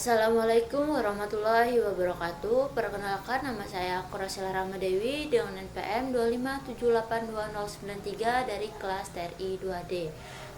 Assalamualaikum warahmatullahi wabarakatuh. Perkenalkan, nama saya Korasila Ramadewi dengan NPM 257829093 dari kelas TRI 2D.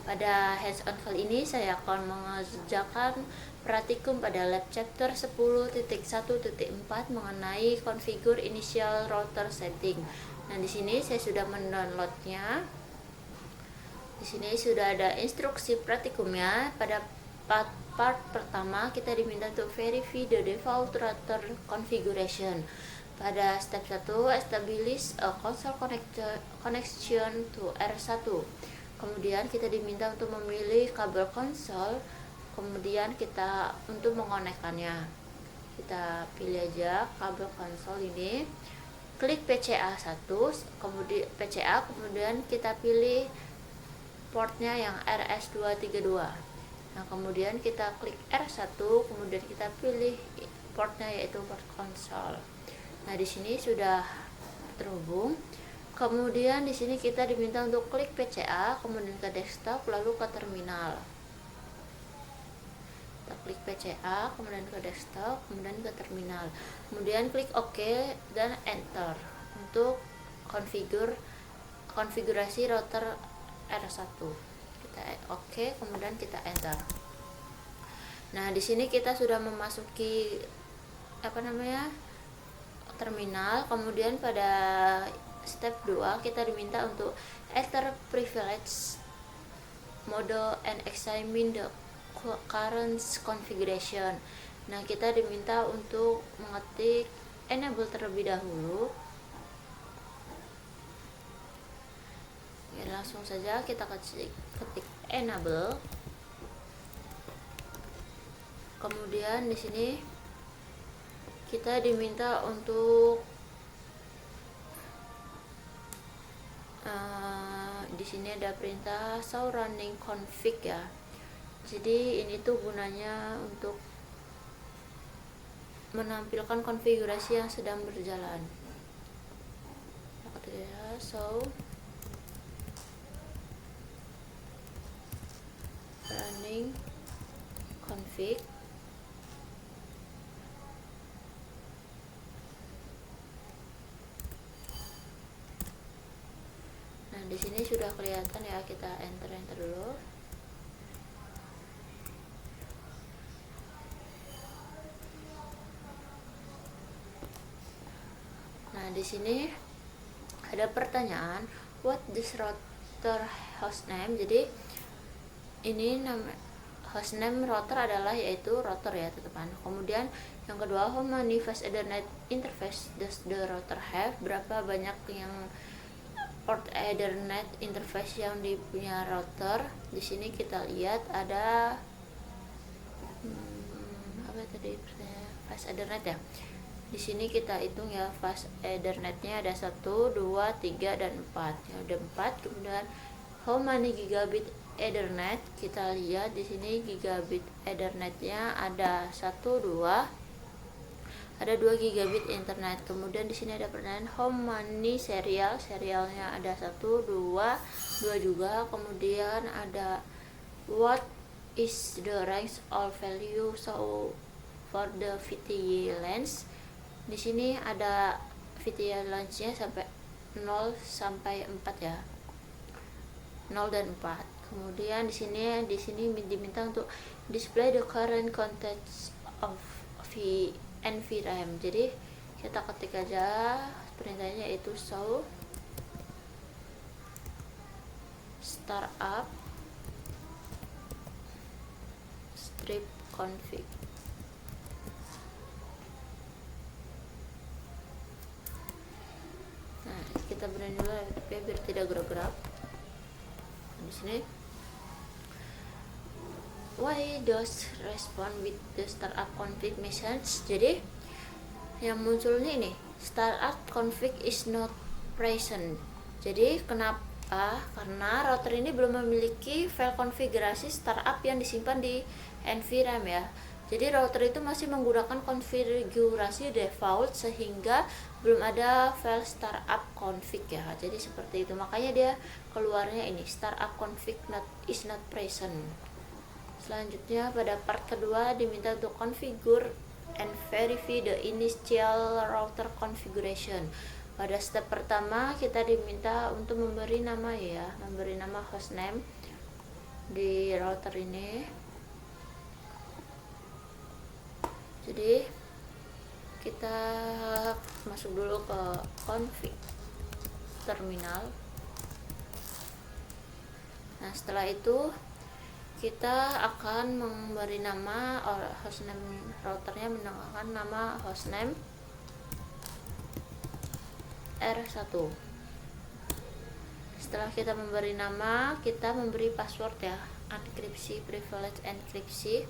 Pada hands-on kali ini saya akan mengerjakan praktikum pada lab chapter 10.1.4 mengenai configure initial router setting. Nah, di sini saya sudah mendownloadnya. Di sini sudah ada instruksi praktikumnya. Pada part pertama kita diminta untuk verify the default router configuration. Pada step 1, establish a console connection to R1. Kemudian kita diminta untuk memilih kabel konsol, kemudian kita untuk mengonekkannya. Kita pilih aja kabel konsol ini. Klik PCA 1, kemudian kita pilih portnya yang RS232. Nah, kemudian kita klik R1, kemudian kita pilih portnya yaitu port konsol. Nah, di sini sudah terhubung. Kemudian di sini kita diminta untuk klik PCA, kemudian ke desktop, lalu ke terminal. Kita klik PCA, kemudian ke desktop, kemudian ke terminal. Kemudian klik OK dan enter untuk konfigurasi router R1. Kita OK, kemudian kita enter. Nah, di sini kita sudah memasuki terminal. Kemudian pada step 2 kita diminta untuk enter privilege mode and examine the current configuration. Nah, kita diminta untuk mengetik enable terlebih dahulu. Ya, langsung saja kita ketik enable. Kemudian di sini kita diminta untuk di sini ada perintah show running config ya. Jadi ini tuh gunanya untuk menampilkan konfigurasi yang sedang berjalan. Show running config. Nah, di sini sudah kelihatan ya, kita enter dulu. Nah, di sini ada pertanyaan what this router hostname. Jadi ini nama hostname router adalah yaitu router ya, teman-teman. Kemudian yang kedua, how many fast Ethernet interface does the router have? Berapa banyak yang port Ethernet interface yang dipunya router? Di sini kita lihat ada fast Ethernet ya. Di sini kita hitung ya, fast Ethernetnya ada 1, 2, 3 dan 4. Ya, ada 4. Kemudian how many gigabit Ethernet? Kita lihat di sini gigabit Ethernetnya ada 1, 2. Ada 2 gigabit internet. Kemudian di sini ada pertanyaan how many serialnya ada 1, 2 juga. Kemudian ada what is the range of value so for the VTY length. Di sini ada VTY length-nya sampai 0 sampai 4 ya. 0 dan 4. Kemudian di sini diminta untuk display the current context of NVRAM. Jadi kita ketik aja perintahnya yaitu show startup strip config. Nah, kita berani dulu ya, biar tidak gerak-gerak. Di sini why does respond with the startup config message. Jadi yang munculnya ini startup config is not present. Jadi kenapa? Karena router ini belum memiliki file konfigurasi startup yang disimpan di NVRAM ya. Jadi router itu masih menggunakan konfigurasi default sehingga belum ada file startup config ya. Jadi seperti itu, makanya dia keluarnya ini startup config is not present. Selanjutnya pada part kedua diminta untuk configure and verify the initial router configuration. Pada step pertama kita diminta untuk memberi nama hostname di router ini. Jadi kita masuk dulu ke config terminal. Nah, setelah itu kita akan memberi nama hostname routernya, menggunakan nama hostname R1. Setelah kita memberi nama, kita memberi password ya, enkripsi, privilege enkripsi.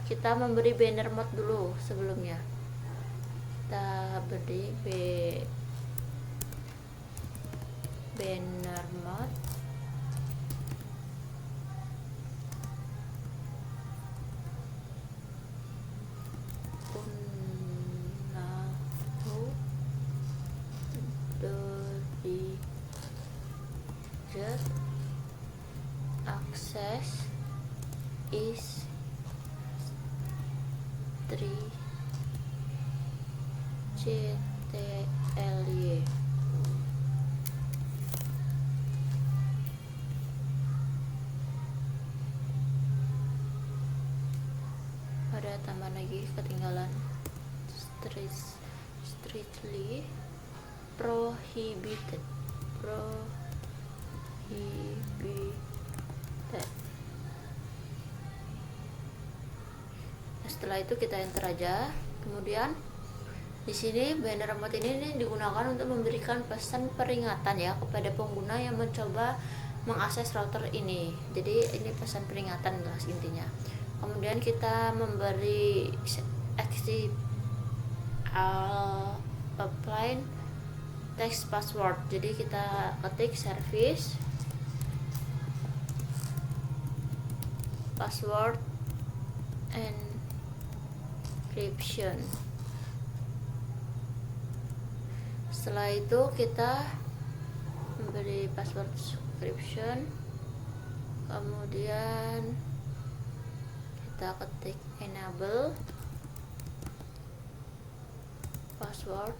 Kita memberi banner mode dulu sebelumnya. Kita beri banner mode access is 3 CTLY. Ada tambah lagi ketinggalan strictly prohibited. Setelah itu kita enter aja. Kemudian di sini banner mode ini digunakan untuk memberikan pesan peringatan ya kepada pengguna yang mencoba mengakses router ini. Jadi ini pesan peringatan lah intinya. Kemudian kita memberi active apply text password. Jadi kita ketik service password encryption. Setelah itu kita memberi password encryption, kemudian kita ketik enable password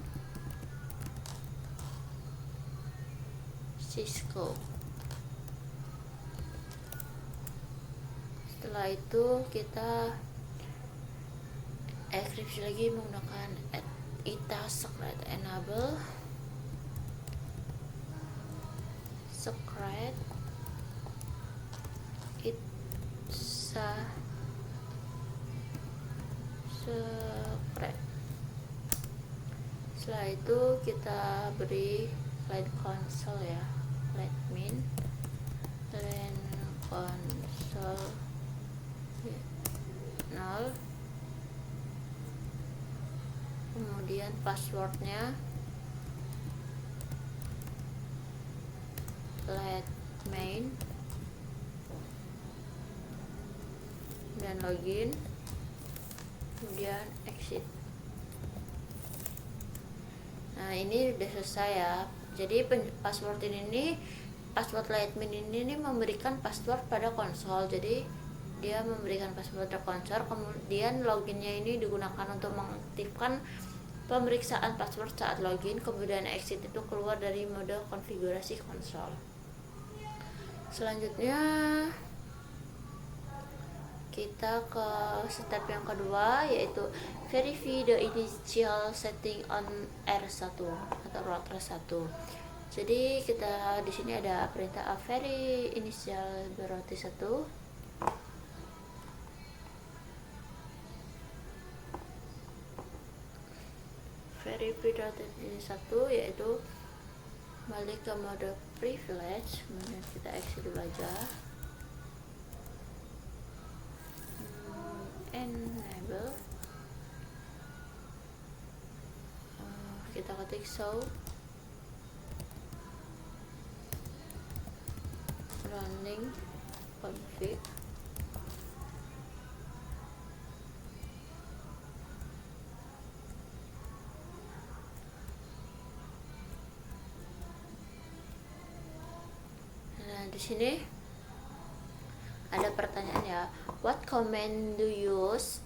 Cisco. Setelah itu kita enkripsi lagi menggunakan secret enable secret secret. Setelah itu kita beri line console ya, LAN console null, kemudian passwordnya let main dan login, kemudian exit. Nah, ini udah selesai ya. Jadi password ini password admin ini memberikan password pada konsol. Jadi dia memberikan password pada konsol, kemudian loginnya ini digunakan untuk mengaktifkan pemeriksaan password saat login, kemudian exit itu keluar dari mode konfigurasi konsol. Selanjutnya kita ke step yang kedua, yaitu verify the initial setting on R1 atau router 1. Jadi kita di sini ada perintah verify initial router 1. Verify router 1 yaitu balik ke mode privilege, kemudian kita exit dulu aja. Enable, kita ketik show running config, di sini ada pertanyaan ya, what command do you use?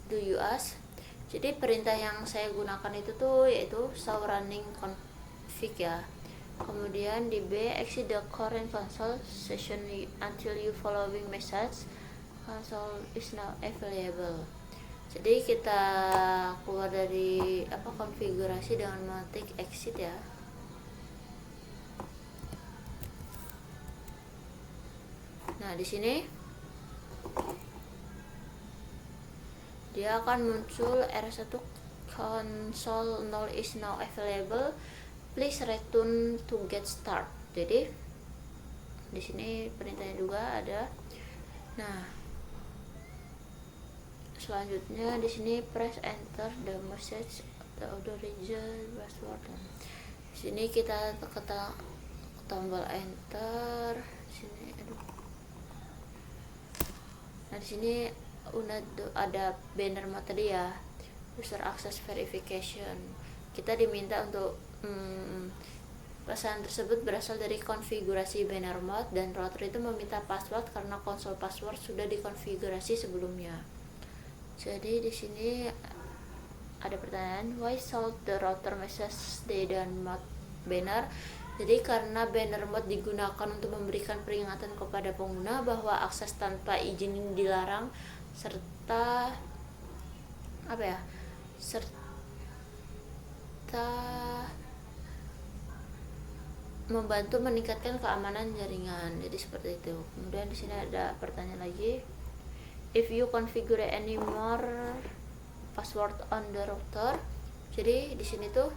Jadi perintah yang saya gunakan itu tuh yaitu show running config ya. Kemudian di B, exit the current console session until you following message console is now available. Jadi kita keluar dari konfigurasi dengan mengetik exit ya. Nah, di sini dia akan muncul R1 console 0 is now available, please return to get start. Jadi di sini perintahnya juga ada. Nah, selanjutnya di sini press enter the message the origin password. Di sini kita tekan tombol enter. Sini Nah, di sini ada banner mode tadi ya, user access verification. Kita diminta untuk pesan tersebut berasal dari konfigurasi banner mode, dan router itu meminta password karena konsol password sudah dikonfigurasi sebelumnya. Jadi di sini ada pertanyaan, why should the router message the mode banner? Jadi karena banner mode digunakan untuk memberikan peringatan kepada pengguna bahwa akses tanpa izin dilarang, serta membantu meningkatkan keamanan jaringan. Jadi seperti itu. Kemudian di sini ada pertanyaan lagi, if you configure any more password on the router. Jadi di sini tuh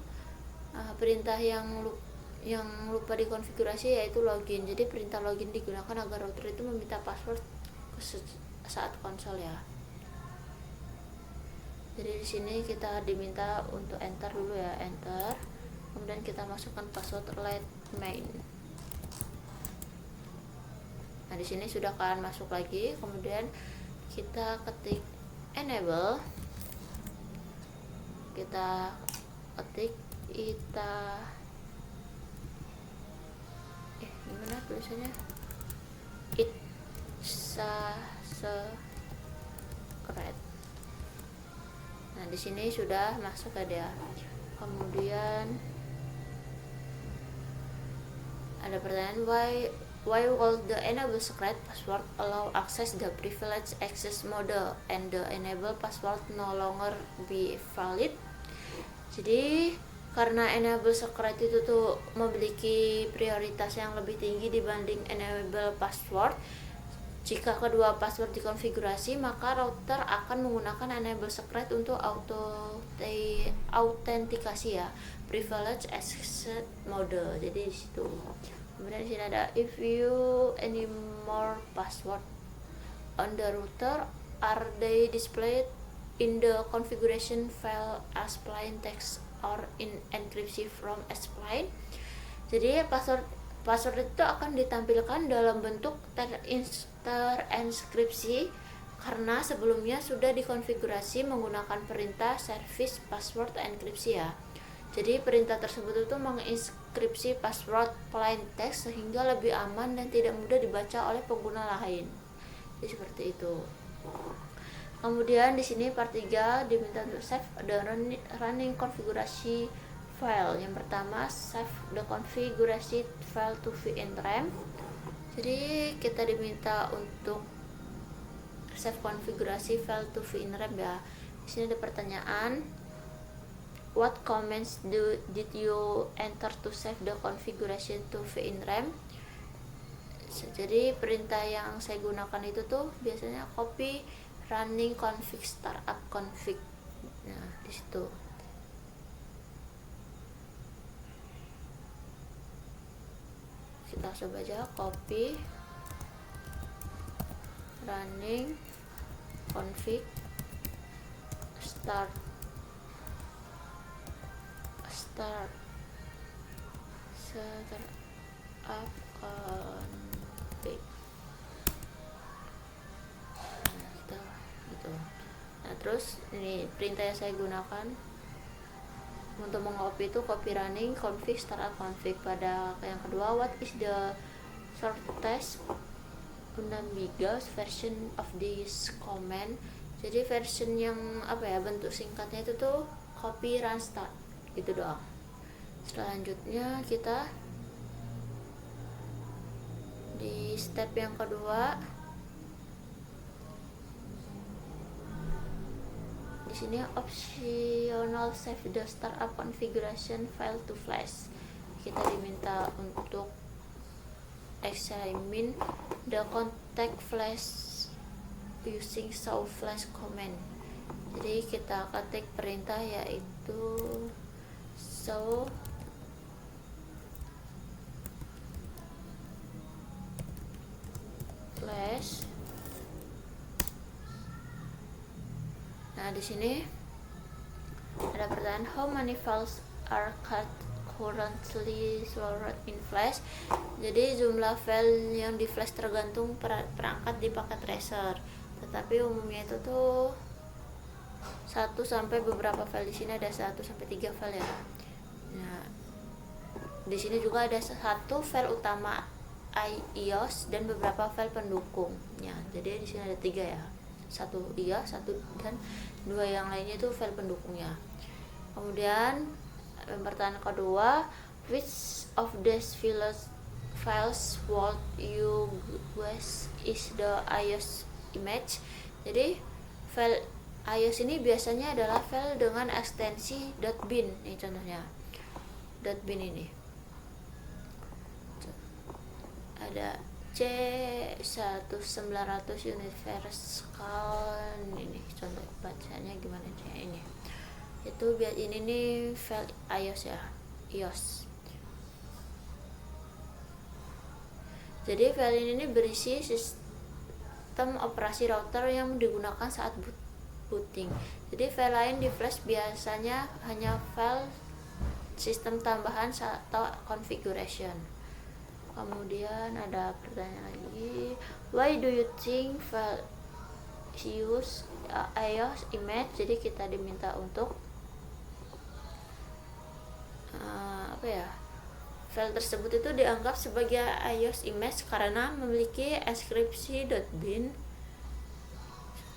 perintah yang lupa dikonfigurasi yaitu login. Jadi perintah login digunakan agar router itu meminta password saat konsol ya. Jadi di sini kita diminta untuk enter dulu ya, enter. Kemudian kita masukkan password let main. Nah, di sini sudah akan masuk lagi. Kemudian kita ketik enable. Kita ketik gimana tulisannya? Secret. Nah, di sini sudah masuk ada. Kemudian ada pertanyaan, why will the enable secret password allow access the privileged access mode and the enable password no longer be valid? Jadi karena enable secret itu tuh memiliki prioritas yang lebih tinggi dibanding enable password. Jika kedua password dikonfigurasi, maka router akan menggunakan enable secret untuk autentikasi ya, privilege access mode. Jadi di situ. Kemudian di sini ada, if you any more password on the router, are they displayed in the configuration file as plain text or in encryption from spline? Jadi password itu akan ditampilkan dalam bentuk terinskripsi karena sebelumnya sudah dikonfigurasi menggunakan perintah service password enkripsi ya. Jadi perintah tersebut itu menginskripsi password plain text sehingga lebih aman dan tidak mudah dibaca oleh pengguna lain. Jadi seperti itu. Kemudian di sini part 3 diminta untuk save the running konfigurasi file. Yang pertama, save the configurasi file to vNRAM. Jadi kita diminta untuk save konfigurasi file to vNRAM ya. Di sini ada pertanyaan, what commands did you enter to save the configuration to vNRAM? Jadi perintah yang saya gunakan itu tuh biasanya copy running config startup config. Nah, di situ. Kita coba aja copy running config startup config. Nah, terus ini perintah yang saya gunakan untuk mengcopy itu copy running config startup config. Pada yang kedua, what is the shortest unambiguous version of this command. Jadi version yang bentuk singkatnya itu tuh copy run start gitu doang. Selanjutnya kita di step yang kedua, di sini optional save the startup configuration file to flash. Kita diminta untuk examine the contact flash using show flash command. Jadi kita ketik perintah yaitu show flash. Nah, di sini ada pertanyaan, how many files are currently stored in flash. Jadi jumlah file yang di flash tergantung perangkat di paket tracer, tetapi umumnya itu tuh 1 sampai beberapa file. Di sini ada 1 sampai 3 file ya. Nah, di sini juga ada 1 file utama iOS dan beberapa file pendukungnya. Jadi di sini ada 3 ya. 1 iOS, 1 dan 2 yang lainnya itu file pendukungnya. Kemudian pertanyaan kedua, which of these files would you guess is the iOS image. Jadi file iOS ini biasanya adalah file dengan ekstensi .bin. Ini contohnya .bin ini ada C1900 universal. Ini contoh bacanya gimana ini. Itu biar ini nih file iOS ya, iOS. Jadi file ini berisi sistem operasi router yang digunakan saat booting. Jadi file lain di flash biasanya hanya file sistem tambahan atau configuration. Kemudian ada pertanyaan lagi, why do you think file use iOS image. Jadi kita diminta untuk file tersebut itu dianggap sebagai iOS image karena memiliki enkripsi .bin.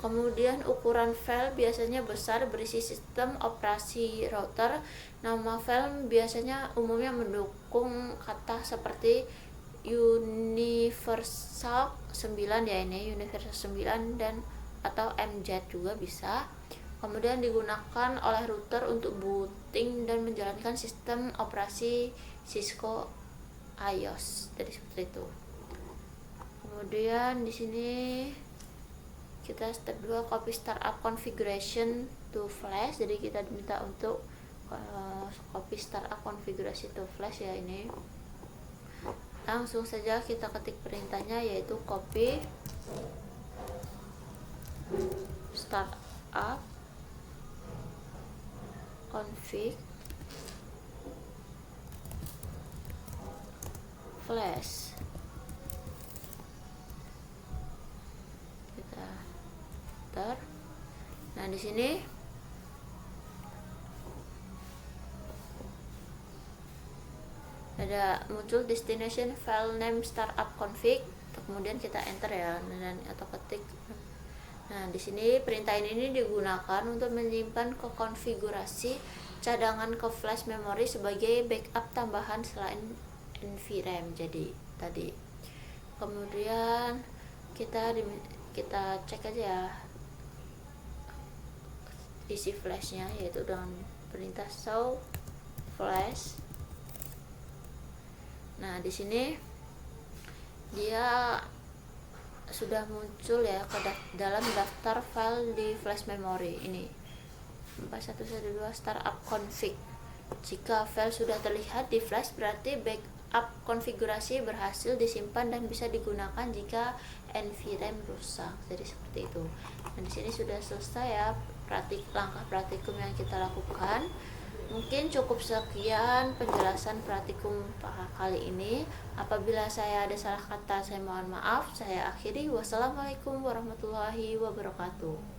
Kemudian ukuran file biasanya besar, berisi sistem operasi router. Nama file biasanya umumnya mendukung kata seperti Universal 9 ya, ini Universal 9 dan atau MZ juga bisa. Kemudian digunakan oleh router untuk booting dan menjalankan sistem operasi Cisco iOS. Jadi seperti itu. Kemudian di sini kita step 2 copy startup configuration to flash. Jadi kita diminta untuk copy startup configuration to flash ya ini. Langsung saja kita ketik perintahnya yaitu copy startup config flash. Kita enter. Nah, di sini ada muncul destination file name startup config. Kemudian kita enter ya atau ketik. Nah, di sini perintah ini digunakan untuk menyimpan ke konfigurasi cadangan ke flash memory sebagai backup tambahan selain NVRAM. Jadi tadi. Kemudian kita cek aja ya isi flashnya, yaitu dengan perintah show flash. Nah, di sini dia sudah muncul ya dalam daftar file di flash memory ini 4112 startup config. Jika file sudah terlihat di flash, berarti backup konfigurasi berhasil disimpan dan bisa digunakan jika NVRAM rusak. Jadi seperti itu. Nah, di sini sudah selesai ya langkah praktikum yang kita lakukan. Mungkin cukup sekian penjelasan praktikum kali ini. Apabila saya ada salah kata, saya mohon maaf. Saya akhiri. Wassalamualaikum warahmatullahi wabarakatuh.